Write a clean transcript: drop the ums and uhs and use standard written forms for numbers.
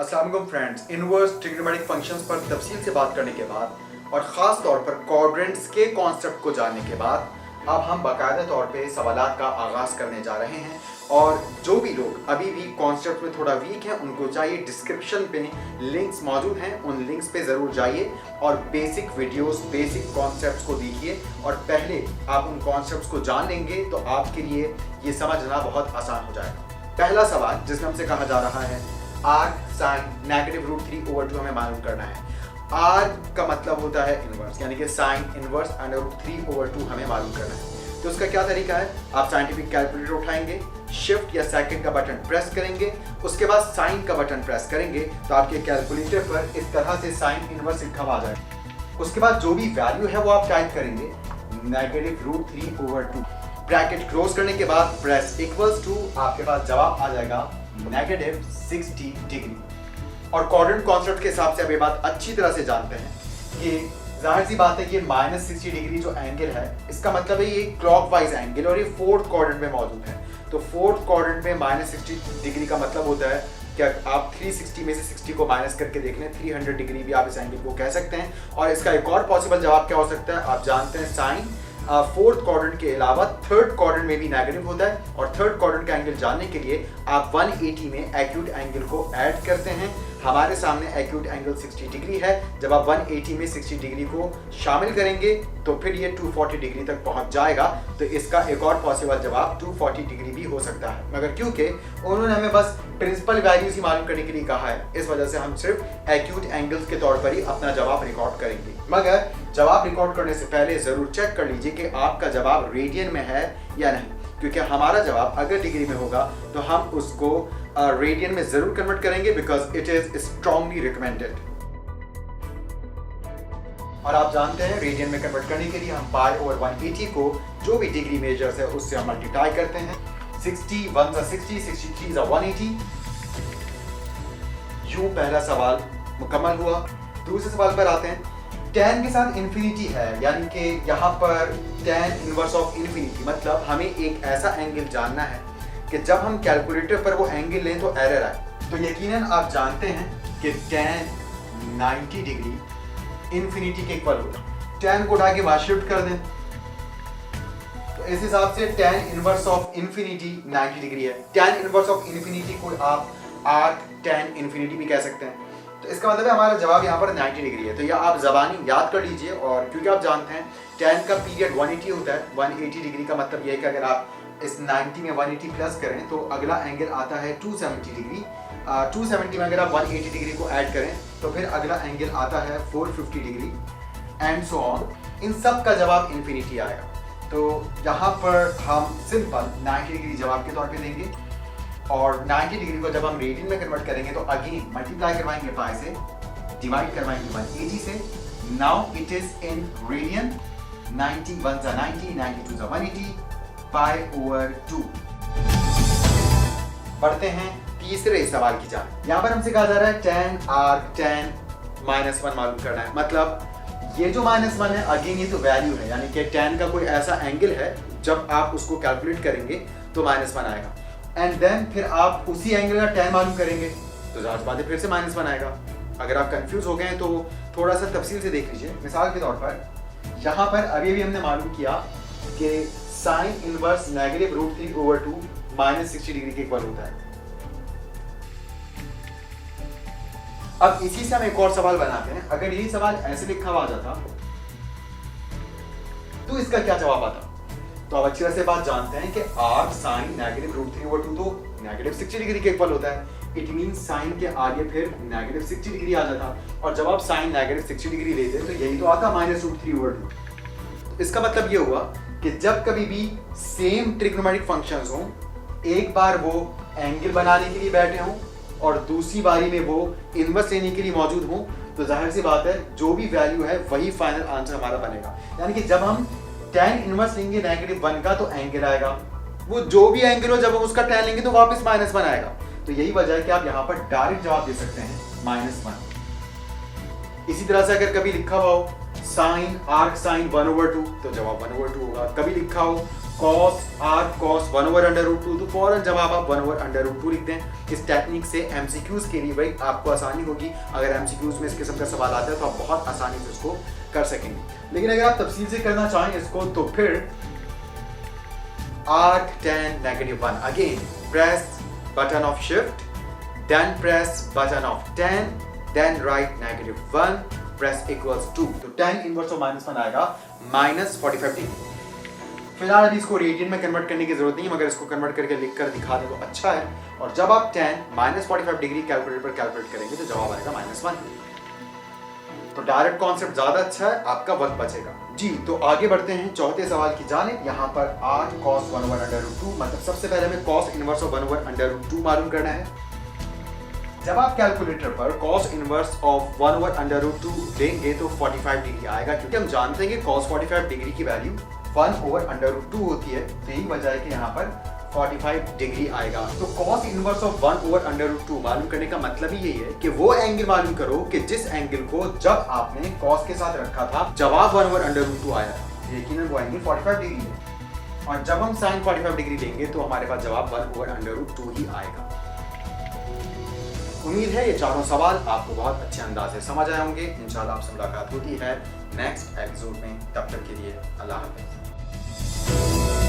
अस्सलाम वालेकुम friends, inverse trigonometric functions पर तफसील से बात करने के बाद और ख़ास तौर पर क्वाड्रेंट्स के कॉन्सेप्ट को जानने के बाद अब हम बाकायदा तौर पे सवालात का आगाज़ करने जा रहे हैं। और जो भी लोग अभी भी कॉन्सेप्ट में थोड़ा वीक हैं उनको चाहिए डिस्क्रिप्शन पे लिंक्स मौजूद हैं, उन लिंक्स पे ज़रूर जाइए और बेसिक वीडियोस, बेसिक कॉन्सेप्ट्स को देखिए और पहले आप उन कॉन्सेप्ट्स को जान लेंगे तो आपके लिए ये समझना बहुत आसान हो जाएगा। पहला सवाल जिसमें हमसे कहा जा रहा है आर्क साइन -√3/2 हमें मालूम करना है। आर्क का मतलब होता है इनवर्स, यानी कि साइन इनवर्स √3/2 हमें मालूम करना है। तो उसका क्या तरीका है, आप साइंटिफिक कैलकुलेटर उठाएंगे, शिफ्ट या सेकंड का बटन प्रेस करेंगे, उसके बाद साइन का बटन प्रेस करेंगे तो आपके कैलकुलेटर पर इस तरह से साइन इनवर्स लिखा हुआ आ जाएगा। उसके बाद जो भी वैल्यू है वो आप टाइप करेंगे -√3/2। ब्रैकेट क्लोज करने के बाद प्रेस इक्वल्स टू, आपके पास जवाब आ जाएगा -60 डिग्री। और क्वाड्रेंट कॉन्सेप्ट के हिसाब से अब ये बात अच्छी तरह से जानते हैं कि जाहिर सी बात है कि -60 डिग्री जो एंगल है इसका मतलब है ये क्लॉकवाइज एंगल और ये फोर्थ क्वाड्रेंट में मौजूद है। तो फोर्थ क्वाड्रेंट में -60 डिग्री का मतलब होता है कि आप 360 में से 60 को माइनस करके देख लें, 300 डिग्री भी आप इस एंगल को कह सकते हैं। और इसका एक और पॉसिबल जवाब क्या हो सकता है, आप जानते हैं साइन फोर्थ क्वाड्रेंट के अलावा थर्ड क्वाड्रेंट में भी नेगेटिव होता है और थर्ड क्वाड्रेंट का एंगल जानने के लिए आप 180 में एक्यूट एंगल को ऐड करते हैं। हमारे सामने एक्यूट एंगल 60 डिग्री है, जब आप 180 में 60 डिग्री को शामिल करेंगे तो फिर ये 240 डिग्री तक पहुंच जाएगा। तो इसका एक और पॉसिबल जवाब 240 डिग्री भी हो सकता है, मगर क्योंकि उन्होंने हमें बस प्रिंसिपल वैल्यूज ही मालूम करने के लिए कहा है, इस वजह से हम सिर्फ एक्यूट एंगल्स के तौर पर ही अपना जवाब रिकॉर्ड करेंगे। मगर जवाब रिकॉर्ड करने से पहले जरूर चेक कर लीजिए कि आपका जवाब रेडियन में है या नहीं, क्योंकि हमारा जवाब अगर डिग्री में होगा तो हम उसको रेडियन में जरूर कन्वर्ट करेंगे because it is strongly recommended. और आप जानते हैं रेडियन में कन्वर्ट करने के लिए हम π/180 को जो भी डिग्री मेजर्स है उससे हम मल्टीप्लाई करते हैं। 60 1 60, 63 180। यूं पहला सवाल मुकम्मल हुआ। दूसरे सवाल पर आते हैं। tan के साथ इन्फिनिटी है, यानी कि यहाँ पर tan इनवर्स ऑफ इन्फिनिटी, मतलब हमें एक ऐसा एंगल जानना है कि जब हम कैलकुलेटर पर वो एंगल लें तो एरर आए। तो यकीनन आप जानते हैं कि tan 90 डिग्री इन्फिनिटी के इक्वल होगा। tan को उठा के वहाँ शिफ्ट कर दें तो इस हिसाब से tan inverse of infinity 90 degree है। tan इनवर्स ऑफ इन्फिनिटी को आप आर्क tan इन्फिनिटी भी कह सकते हैं। तो इसका मतलब है हमारा जवाब यहाँ पर 90 डिग्री है। तो यह आप ज़बानी याद कर लीजिए। और क्योंकि आप जानते हैं tan का पीरियड 180 होता है, 180 डिग्री का मतलब यह है कि अगर आप इस 90 में 180 प्लस करें तो अगला एंगल आता है 270 डिग्री। 270 में अगर आप 180 डिग्री को ऐड करें तो फिर अगला एंगल आता है 450 डिग्री एंड सो ऑन। इन सब का जवाब इन्फिनिटी आएगा। तो यहाँ पर हम सिंपल 90 डिग्री जवाब के तौर पे देंगे और 90 डिग्री को जब हम रेडियन में कन्वर्ट करेंगे तो अगेन मल्टीप्लाई करवाएंगे पाई से, डिवाइड करवाएंगे 180 से। Now it is in radian. 90 1 90, 92 180, π/2। बढ़ते हैं तीसरे सवाल की जान। यहाँ पर हमसे कहा जा रहा है tan आर्क tan -1 मालूम करना है। मतलब ये जो -1 है अगेन ये तो वैल्यू है, यानी कि tan का कोई ऐसा एंगल है जब आप उसको कैलकुलेट करेंगे तो -1 आएगा। एंड देन फिर आप उसी एंगल का tan मालूम करेंगे तो जाहिर बात है फिर से -1 आएगा। अगर आप कंफ्यूज हो गए हैं तो थोड़ा सा तफसील से देख लीजिए। मिसाल के तौर पर यहाँ पर अभी हमने मालूम किया कि साइन इनवर्स -√3/2 -60 डिग्री के इक्वल होता है। अब इसी से हम एक और सवाल बनाते हैं। अगर यही सवाल ऐसे लिखा हुआ जाता तो इसका क्या जवाब आता? तो आप अच्छी तरह से बात जानते हैं कि आर्क साइन -√3/2 तो -60 डिग्री के इक्वल होता है। इट मीन साइन के आगे फिर -60 डिग्री आ जाता और जब आप साइन -60 डिग्री लेते तो यही तो आता -√3/2। इसका मतलब ये हुआ कि जब कभी भी सेम ट्रिग्नोमेट्रिक फंक्शंस हों, एक बार वो एंगल बनाने के लिए बैठे हों और दूसरी बारी में वो इनवर्स लेने के लिए मौजूद हों, तो जाहिर सी बात है जो भी वैल्यू है वही फाइनल आंसर हमारा बनेगा। यानी कि जब हम tan इनवर्स लेंगे -1 का तो एंगल आएगा, वो जो भी एंगल हो जब हम उसका tan लेंगे तो वापस -1 आएगा। तो यही वजह है कि आप यहाँ पर डायरेक्ट जवाब दे सकते हैं -1। इसी तरह से अगर कभी लिखा हुआ हो साइन आर्क साइन 1/2 तो जवाब 1/2 होगा। कभी लिखा हो कॉस आर्क कॉस 1/√2 तो फौरन जवाब आप 1/√2 लिख दें। इस टेक्निक से एमसीक्यूज के लिए भाई आपको आसानी होगी। अगर एमसीक्यूज में इस किस्म का सवाल आता है तो आप बहुत आसानी से उसको कर सकेंगे। लेकिन अगर आप तफसील से करना चाहें इसको तो फिर arc tan -1 again press button of shift, then press button of tan, then write -1 press equals 2 तो tan इनवर्स ऑफ -1 आएगा -45 डिग्री। फिलहाल अभी इसको रेडियन में कन्वर्ट करने की जरूरत नहीं है, मगर इसको कन्वर्ट करके लिख कर दिखा दें तो अच्छा है। और जब आप tan -45 डिग्री कैलकुलेटर पर कैलकुलेट करेंगे तो जवाब आएगा -1। तो डायरेक्ट कॉन्सेप्ट ज्यादा अच्छा है, आपका वक्त बचेगा जी। तो आगे बढ़ते हैं चौथे सवाल की जानिब। यहाँ पर r cos 1/√2 मतलब सबसे पहले हमें cos इनवर्स ऑफ 1/√2 मालूम करना है। जब आप कैलकुलेटर पर cos इनवर्स ऑफ 1/√2 देंगे तो 45 डिग्री आएगा, क्योंकि हम जानते हैं कि cos 45 डिग्री की वैल्यू 1/√2 होती है। तो यही वजह है कि यहाँ पर 45 डिग्री आएगा। तो cos इनवर्स ऑफ 1/√2 मालूम करने का मतलब ही यही है कि वो एंगल मालूम करो कि जिस एंगल को जब आपने cos के साथ रखा था जवाब 1/√2 आया था, यकीनन वो एंगल 45 डिग्री है। और जब हम sin 45 डिग्री लेंगे तो हमारे पास जवाब 1/√2 ही आएगा। उम्मीद है ये चारों सवाल आपको बहुत अच्छे अंदाज से समझ आए होंगे। इंशाल्लाह आपसे मुलाकात होती है नेक्स्ट एपिसोड में। तब तक के लिए अल्लाह हाफ़िज़।